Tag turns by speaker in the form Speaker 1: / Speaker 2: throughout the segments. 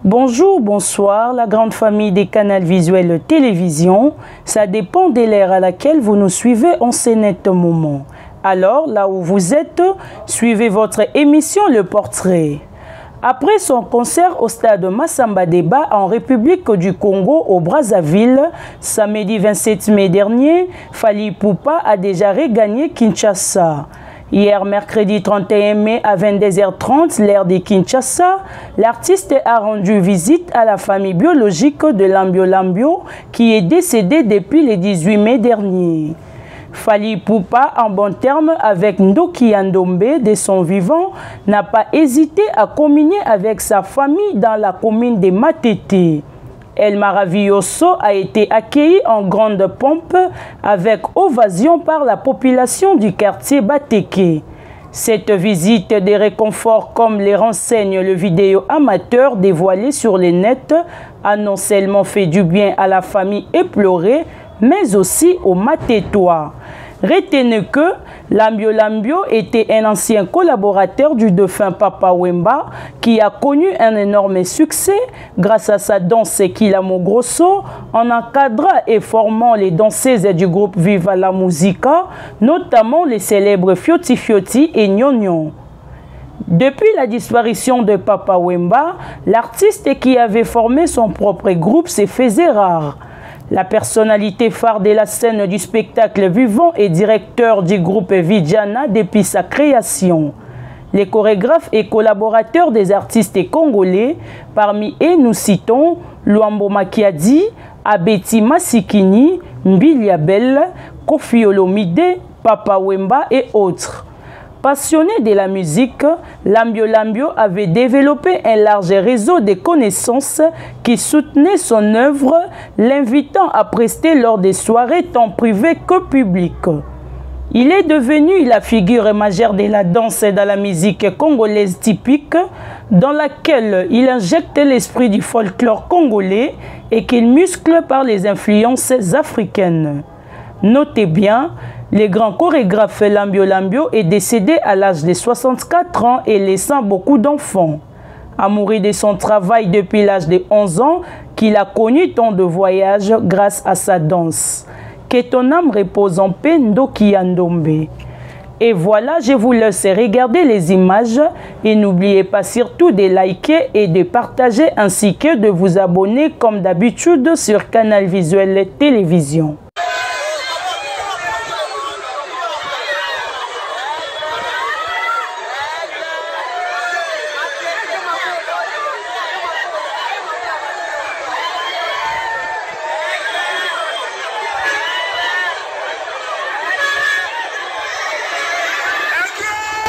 Speaker 1: Bonjour, bonsoir, la grande famille des canaux visuels télévision. Ça dépend de l'ère à laquelle vous nous suivez en ce net moment. Alors, là où vous êtes, suivez votre émission Le Portrait. Après son concert au stade Massamba Débat en République du Congo au Brazzaville, samedi 27 mai dernier, Fally Ipupa a déjà regagné Kinshasa. Hier, mercredi 31 mai à 22h30, l'heure de Kinshasa, l'artiste a rendu visite à la famille biologique de Lambio Lambio qui est décédée depuis le 18 mai dernier. Fally Ipupa, en bon terme avec Ndoki Ndombe de son vivant, n'a pas hésité à communier avec sa famille dans la commune de Matete. El Maravilloso a été accueilli en grande pompe avec ovation par la population du quartier Bateke. Cette visite de réconfort, comme les renseigne le vidéo amateur dévoilé sur le net, a non seulement fait du bien à la famille éplorée, mais aussi aux Matétois. Retenez que Lambio Lambio était un ancien collaborateur du défunt Papa Wemba qui a connu un énorme succès grâce à sa danse Kilamo Grosso en encadrant et formant les danseuses du groupe Viva la Musica, notamment les célèbres Fioti Fioti et Nyonyo. Depuis la disparition de Papa Wemba, l'artiste qui avait formé son propre groupe se faisait rare. La personnalité phare de la scène du spectacle vivant et directeur du groupe Vijana depuis sa création. Les chorégraphes et collaborateurs des artistes congolais, parmi eux nous citons Luambo Makiadi, Abeti Masikini, Mbilia Bell, Kofi Olomide, Papa Wemba et autres. Passionné de la musique, Lambio Lambio avait développé un large réseau de connaissances qui soutenaient son œuvre, l'invitant à prester lors des soirées tant privées que publiques. Il est devenu la figure majeure de la danse et de la musique congolaise typique, dans laquelle il injecte l'esprit du folklore congolais et qu'il muscle par les influences africaines. Notez bien, le grand chorégraphe Lambio Lambio est décédé à l'âge de 64 ans et laissant beaucoup d'enfants. Amoureux de son travail depuis l'âge de 11 ans, qu'il a connu tant de voyages grâce à sa danse. Que ton âme repose en paix, Ndoki Ndombe. Et voilà, je vous laisse regarder les images et n'oubliez pas surtout de liker et de partager ainsi que de vous abonner comme d'habitude sur Canal Visuel Télévision.
Speaker 2: Edgar!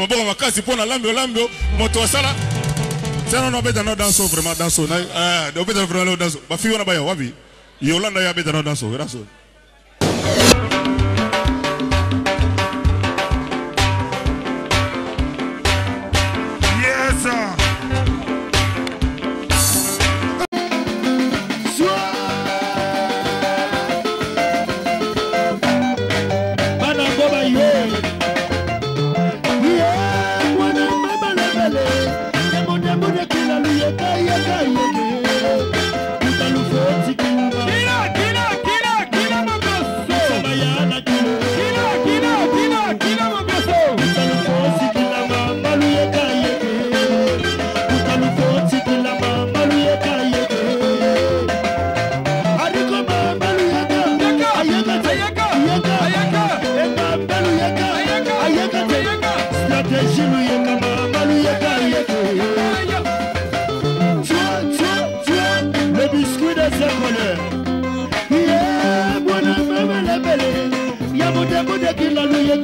Speaker 2: maboko makasi pour na lambe moto sala. C'est non beta no danso vraiment danso na beta vraiment danso. Ba fi wana ba ya wabi. Yolanda ya beta no danso, danso. Yes sir.
Speaker 3: Y'a mon démon qui l'a loué,